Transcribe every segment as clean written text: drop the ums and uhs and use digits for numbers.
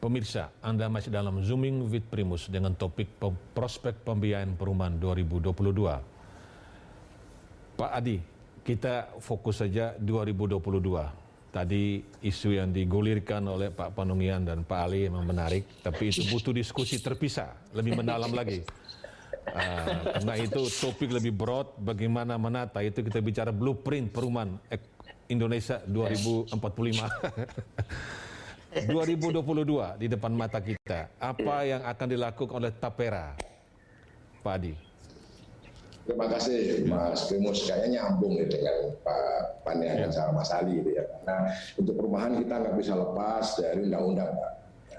Pemirsa, Anda masih dalam Zooming with Primus dengan topik prospek pembiayaan perumahan 2022. Pak Adi, kita fokus saja 2022. Tadi isu yang digulirkan oleh Pak Panungian dan Pak Ali memang menarik, tapi itu butuh diskusi terpisah, lebih mendalam lagi. Karena itu topik lebih broad, bagaimana menata, itu kita bicara blueprint perumahan Indonesia 2045. 2022 di depan mata kita, apa yang akan dilakukan oleh Tapera, Pak Adi? Terima kasih Mas Primus, kayaknya nyambung dengan Pak Panungian sama Mas Ali gitu ya. Karena untuk perumahan kita nggak bisa lepas dari undang-undang, Pak.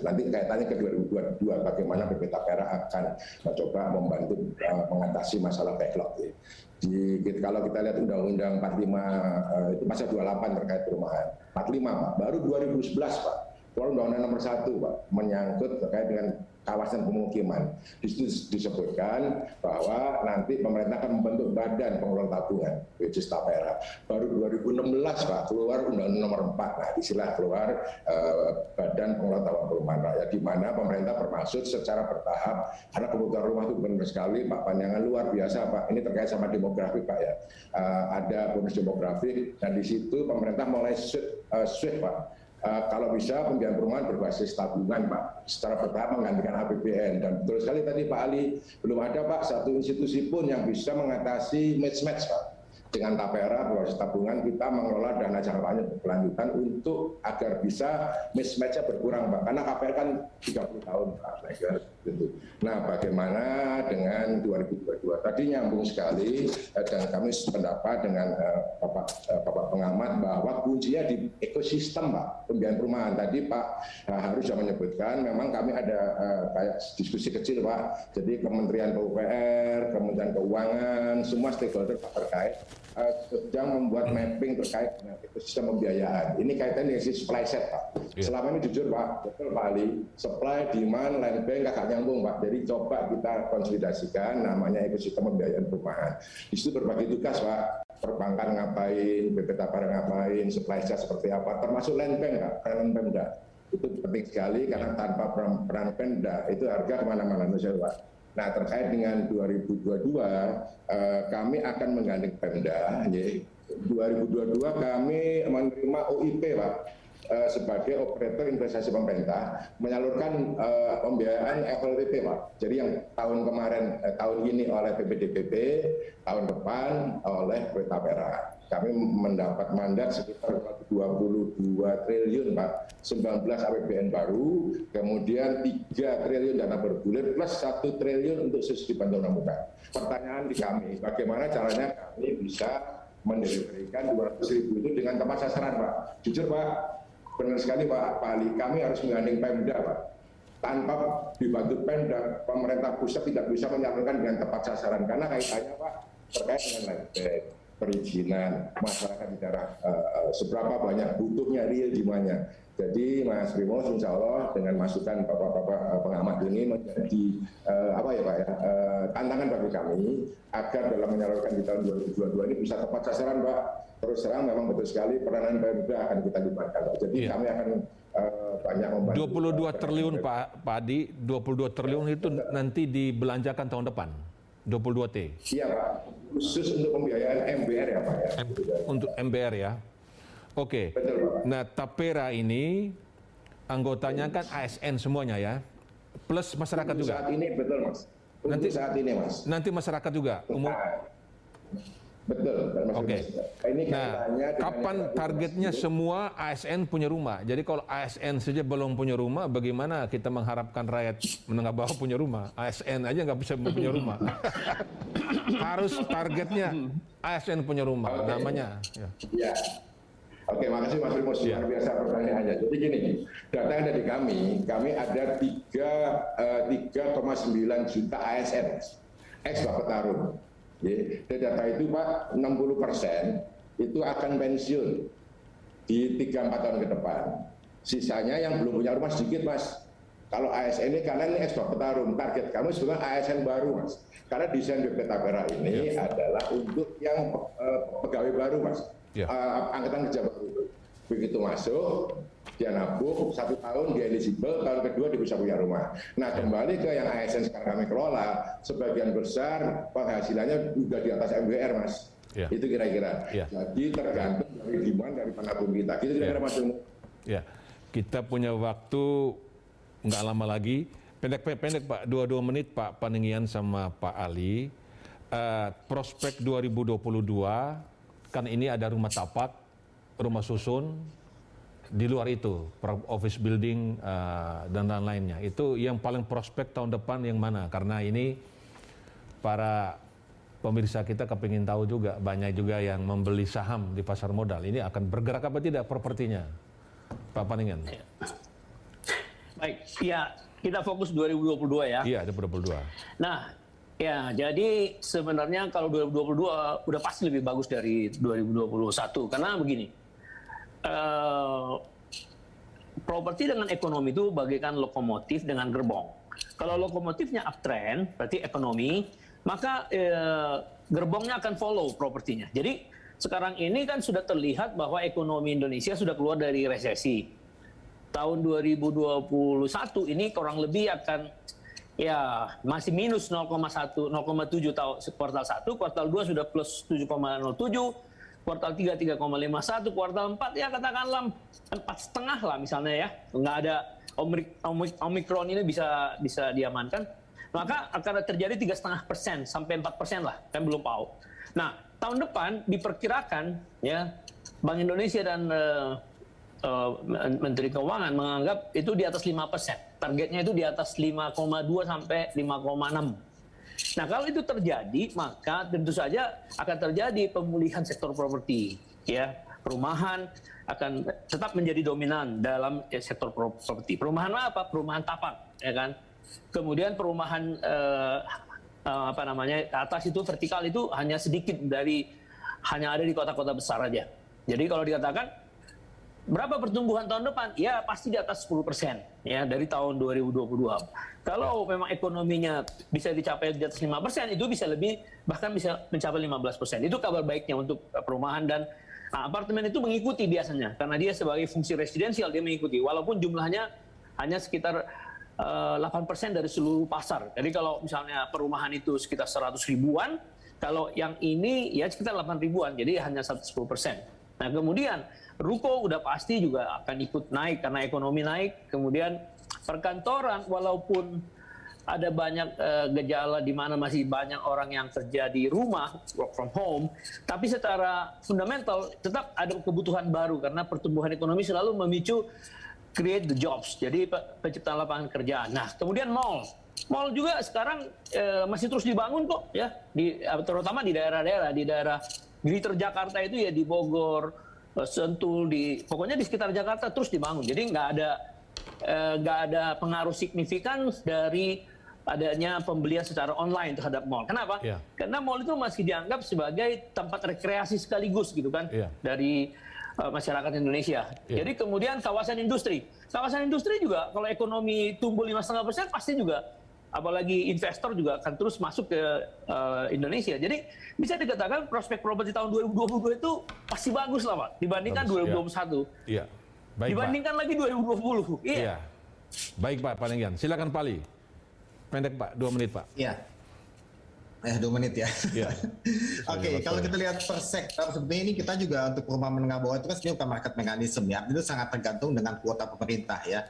Nanti kaitannya ke 2022, bagaimana BP Tapera akan mencoba membantu mengatasi masalah backlog. Ya. Kalau kita lihat Undang-Undang 45 itu pasal 28 terkait perumahan. 45 Pak, baru 2011 Pak. Kalau Undang-Undang nomor 1 Pak, menyangkut terkait dengan kawasan pemukiman. Di situ disebutkan bahwa nanti pemerintah akan membentuk badan pengelola tabungan, which is Tapera. Baru 2016 Pak, keluar Undang-Undang nomor 4. Nah, istilah keluar badan pengelola tabungan perumahan rakyat, di mana pemerintah bermaksud secara bertahap, karena kebutuhan rumah itu benar sekali, Pak Panjangan luar biasa Pak. Ini terkait sama demografi Pak ya. Ada bonus demografi, dan di situ pemerintah mulai switch Pak. Kalau bisa pembiayaan perumahan berbasis tabungan Pak, secara bertahap menggantikan APBN. Dan betul sekali tadi Pak Ali, belum ada Pak satu institusi pun yang bisa mengatasi mismatch Pak. Dengan Tapera berbasis tabungan kita mengelola dana jangka panjang berkelanjutan untuk agar bisa mismatch-nya berkurang Pak. Karena KPR kan 30 tahun Pak. Nah, bagaimana dengan 2022? Tadi nyambung sekali dan kami sependapat dengan Bapak pengamat bahwa kuncinya di ekosistem Pak, pembiayaan perumahan. Tadi Pak Harus sudah menyebutkan, memang kami ada kayak diskusi kecil Pak. Jadi Kementerian PUPR, Kementerian Keuangan, semua stakeholder terkait sedang membuat mapping terkait dengan ekosistem pembiayaan. Ini kaitannya dengan supply set Pak. Selama ini jujur Pak, betul Pak Ali, supply, demand, land bank agak nyambung Pak. Jadi coba kita konsolidasikan namanya ekosistem pembiayaan perumahan. Di situ berbagi tugas Pak. Perbankan ngapain, BP Tapera ngapain, supply set seperti apa, termasuk land bank Pak, land Pemda. Itu penting sekali karena tanpa peran Pemda itu harga kemana-mana Pak. Nah, terkait dengan 2022, kami akan menggandeng Pemda. 2022 kami menerima OIP Pak, sebagai operator investasi pemerintah, menyalurkan pembiayaan FLTP Pak. Jadi yang tahun ini oleh PPDBP, tahun depan oleh BP Tapera. Kami mendapat mandat sekitar 22 triliun Pak, 19 APBN baru, kemudian 3 triliun dana bergulir plus 1 triliun untuk subsidi bantuan pramuka. Pertanyaan di kami, bagaimana caranya kami bisa mendeliverikan 200.000 itu dengan tepat sasaran Pak? Jujur Pak, benar sekali Pak Ali, kami harus menggandeng Pemda Pak. Tanpa dibantu Pemda, pemerintah pusat tidak bisa menyalurkan dengan tepat sasaran, karena kaitannya Pak terkait dengan land bank, perizinan, masyarakat bicara seberapa banyak butuhnya, real demandnya. Jadi Mas Primus, insya Allah dengan masukan Bapak-Bapak pengamat ini menjadi tantangan bagi kami agar dalam menyalurkan di tahun 2022 ini bisa tepat sasaran Pak. Terus terang memang betul sekali peranan Pemda akan kita libatkan Pak. Jadi kami akan banyak membantu. 22 triliun Pak Adi, 22 triliun itu nanti dibelanjakan tahun depan. 22T. Iya Pak, khusus untuk pembiayaan MBR ya Pak ya. Untuk MBR ya. Oke. Betul Pak. Nah, Tapera ini anggotanya kan ASN semuanya ya, plus masyarakat untuk juga. Saat ini betul Mas. Untuk Nanti saat ini Mas. Nanti masyarakat juga. Betul. Oke. Nah, kapan targetnya semua ASN punya rumah? Jadi kalau ASN saja belum punya rumah, bagaimana kita mengharapkan rakyat menengah bawah punya rumah? ASN aja nggak bisa punya rumah. Harus targetnya ASN punya rumah, namanya. Ya. Oke, makasih Mas Primus, luar biasa pertanyaannya. Jadi gini, data yang ada di kami ada 3,9 juta ASN, ex-Bappetarun. Dan data itu Pak, 60% itu akan pensiun di 3-4 tahun ke depan. Sisanya yang belum punya rumah sedikit Mas. Kalau ASN ini, karena ini ex-Bappetarun, target kami sebenarnya ASN baru Mas. Karena desain BP Tapera ini adalah untuk yang pegawai baru Mas. Angkatan kerja baru. Begitu masuk, dia nabung 1 tahun dia eligible, tahun kedua dia bisa punya rumah. Nah kembali ke yang ASN sekarang kami kelola, sebagian besar penghasilannya juga di atas MWR Mas. Itu kira-kira. Jadi tergantung dari demand dari penabung kita. Gitu kira-kira Mas Ilmu. Ya, kita punya waktu nggak lama lagi. Pendek Pak, 2 menit Pak Paninggian sama Pak Ali. Prospek 2022, kan ini ada rumah tapak, rumah susun, di luar itu, office building dan lain-lainnya. Itu yang paling prospek tahun depan yang mana? Karena ini para pemirsa kita kepingin tahu juga, banyak juga yang membeli saham di pasar modal. Ini akan bergerak apa tidak propertinya? Pak Paninggian. Baik, ya kita fokus 2022 ya. Iya, 2022. Nah, ya jadi sebenarnya kalau 2022 udah pasti lebih bagus dari 2021 karena begini. Properti dengan ekonomi itu bagaikan lokomotif dengan gerbong. Kalau lokomotifnya uptrend, berarti ekonomi, maka gerbongnya akan follow propertinya. Jadi sekarang ini kan sudah terlihat bahwa ekonomi Indonesia sudah keluar dari resesi. Tahun 2021 ini kurang lebih akan ya masih minus 0,7 tahun kuartal 1, kuartal 2 sudah plus 7,07, kuartal 3 3,51, kuartal 4 ya katakanlah 4,5 lah misalnya ya. Nggak ada Omikron ini bisa diamankan. Maka akan terjadi 3,5% sampai 4% lah, kan belum tahu. Nah, tahun depan diperkirakan ya Bank Indonesia dan Menteri Keuangan menganggap itu di atas 5%. Targetnya itu di atas 5,2 sampai 5,6. Nah, kalau itu terjadi, maka tentu saja akan terjadi pemulihan sektor properti. Ya, perumahan akan tetap menjadi dominan dalam sektor properti. Perumahan apa? Perumahan tapak, ya kan? Kemudian perumahan atas itu vertikal itu hanya sedikit hanya ada di kota-kota besar aja. Jadi kalau dikatakan berapa pertumbuhan tahun depan? Ya pasti di atas 10% ya dari tahun 2022. Kalau memang ekonominya bisa dicapai di atas 5%, itu bisa lebih, bahkan bisa mencapai 15%. Itu kabar baiknya untuk perumahan dan apartemen itu mengikuti biasanya. Karena dia sebagai fungsi residensial dia mengikuti. Walaupun jumlahnya hanya sekitar 8% dari seluruh pasar. Jadi kalau misalnya perumahan itu sekitar 100 ribuan, kalau yang ini ya sekitar 8 ribuan, jadi hanya 10%. Nah kemudian ruko udah pasti juga akan ikut naik karena ekonomi naik. Kemudian perkantoran walaupun ada banyak gejala di mana masih banyak orang yang kerja di rumah, work from home, tapi secara fundamental tetap ada kebutuhan baru karena pertumbuhan ekonomi selalu memicu create the jobs, jadi penciptaan lapangan kerja. Nah, kemudian mall juga sekarang masih terus dibangun kok ya, terutama di daerah Greater Jakarta itu ya, di Bogor, Sentul, pokoknya di sekitar Jakarta terus dibangun. Jadi nggak ada pengaruh signifikan dari adanya pembelian secara online terhadap mall. Kenapa? Yeah. Karena mall itu masih dianggap sebagai tempat rekreasi sekaligus gitu kan, dari masyarakat Indonesia. Jadi kemudian kawasan industri juga kalau ekonomi tumbuh 5,5% pasti juga, apalagi investor juga akan terus masuk ke Indonesia. Jadi bisa dikatakan prospek properti tahun 2022 itu pasti bagus lah Pak, dibandingkan 2021. Iya. Baik, dibandingkan Pak. Lagi 2020. Iya. Baik Pak Paninggian, silakan Pak Ali. Pendek Pak, 2 menit Pak. Iya. 2 menit ya. Iya. Oke, kalau kita lihat per sektor sebenarnya ini kita juga untuk perumahan menengah bawah itu kan sebenarnya bukan market mechanism ya. Itu sangat tergantung dengan kuota pemerintah ya.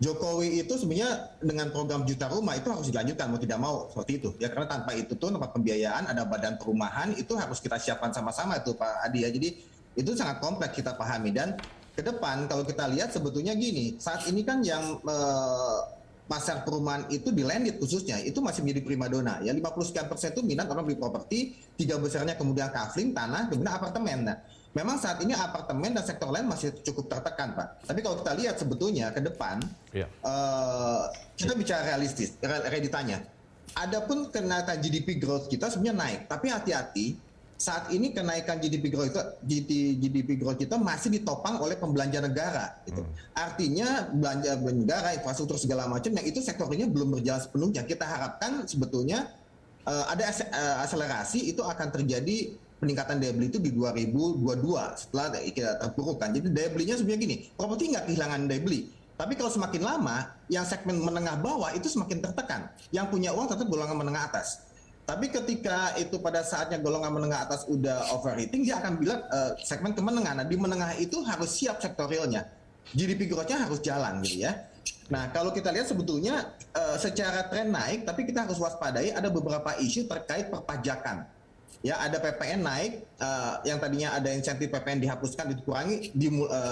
Jokowi itu sebenarnya dengan program juta rumah itu harus dilanjutkan mau tidak mau seperti itu ya, karena tanpa itu tuh tempat pembiayaan ada badan perumahan itu harus kita siapkan sama-sama itu Pak Adi ya. Jadi itu sangat kompleks kita pahami, dan ke depan kalau kita lihat sebetulnya gini, saat ini kan yang pasar perumahan itu di landed khususnya itu masih menjadi primadona ya, 50% itu minat orang beli properti, 3 besarnya kemudian kafling, tanah, kemudian apartemen. Nah, memang saat ini apartemen dan sektor lain masih cukup tertekan Pak. Tapi kalau kita lihat sebetulnya ke depan kita bicara realistis, realitanya. Adapun kenaikan GDP growth kita sebenarnya naik, tapi hati-hati. Saat ini kenaikan GDP growth kita masih ditopang oleh pembelanja negara. Gitu. Artinya belanja negara, infrastruktur segala macam, yang itu sektornya belum berjalan sepenuhnya. Kita harapkan sebetulnya ada akselerasi itu akan terjadi peningkatan daya beli itu di 2022 setelah terpuruk kan. Jadi daya belinya sebenarnya gini, properti nggak kehilangan daya beli. Tapi kalau semakin lama, yang segmen menengah bawah itu semakin tertekan. Yang punya uang tetap golongan menengah atas. Tapi ketika itu pada saatnya golongan menengah atas udah overheating, dia akan bilang segmen ke menengah. Nah di menengah itu harus siap sektorialnya. GDP growth-nya harus jalan gitu ya. Nah kalau kita lihat sebetulnya secara tren naik, tapi kita harus waspadai ada beberapa isu terkait perpajakan. Ya ada PPN naik, yang tadinya ada insentif PPN dihapuskan, dikurangi,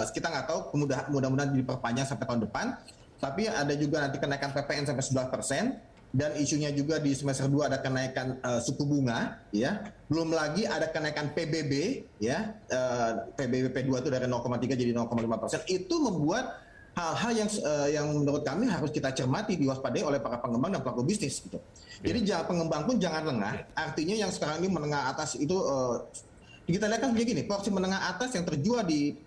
kita nggak tahu, mudah-mudahan diperpanjang sampai tahun depan. Tapi ada juga nanti kenaikan PPN sampai 11%. Dan isunya juga di semester 2 ada kenaikan suku bunga, ya. Belum lagi ada kenaikan PBB, ya. PBB P2 itu dari 0,3 jadi 0,5%. Itu membuat hal-hal yang menurut kami harus kita cermati, diwaspadai oleh para pengembang dan pelaku bisnis gitu. Jadi pengembang pun jangan lengah. Artinya yang sekarang ini menengah atas itu kita lihat kan begini, porsi menengah atas yang terjual di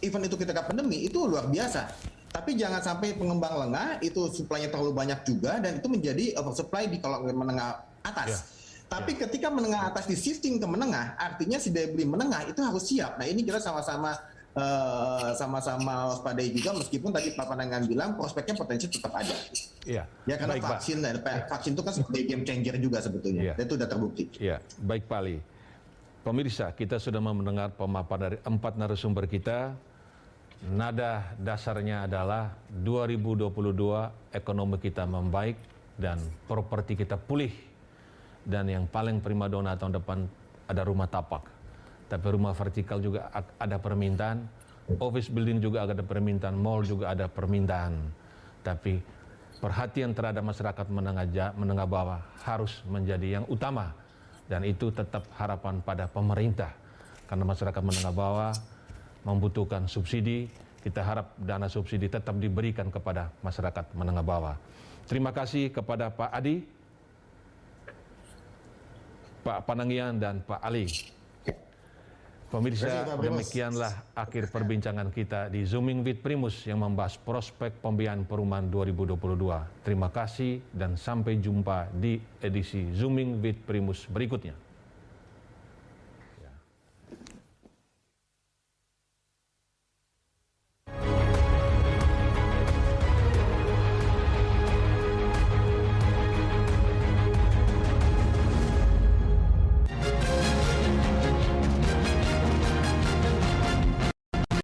event itu ketika pandemi itu luar biasa. Tapi jangan sampai pengembang lengah, itu supply-nya terlalu banyak juga, dan itu menjadi oversupply di kalau menengah atas. Tapi ketika menengah atas di shifting ke menengah, artinya si daya beli menengah itu harus siap. Nah ini kita sama-sama waspadai juga, meskipun tadi Pak Pandangan bilang prospeknya potensi tetap ada. Iya. Ya karena vaksin itu kan sebagai game changer juga sebetulnya. Dan itu sudah terbukti. Iya, baik Pak Ali. Pemirsa, kita sudah mendengar pemaparan dari 4 narasumber kita. Nada dasarnya adalah 2022 ekonomi kita membaik dan properti kita pulih. Dan yang paling primadona tahun depan ada rumah tapak. Tapi rumah vertikal juga ada permintaan, office building juga ada permintaan, mall juga ada permintaan. Tapi perhatian terhadap masyarakat menengah bawah harus menjadi yang utama. Dan itu tetap harapan pada pemerintah. Karena masyarakat menengah bawah membutuhkan subsidi, kita harap dana subsidi tetap diberikan kepada masyarakat menengah bawah. Terima kasih kepada Pak Adi, Pak Panangian, dan Pak Ali. Pemirsa, demikianlah akhir perbincangan kita di Zooming with Primus yang membahas prospek pembiayaan perumahan 2022. Terima kasih dan sampai jumpa di edisi Zooming with Primus berikutnya.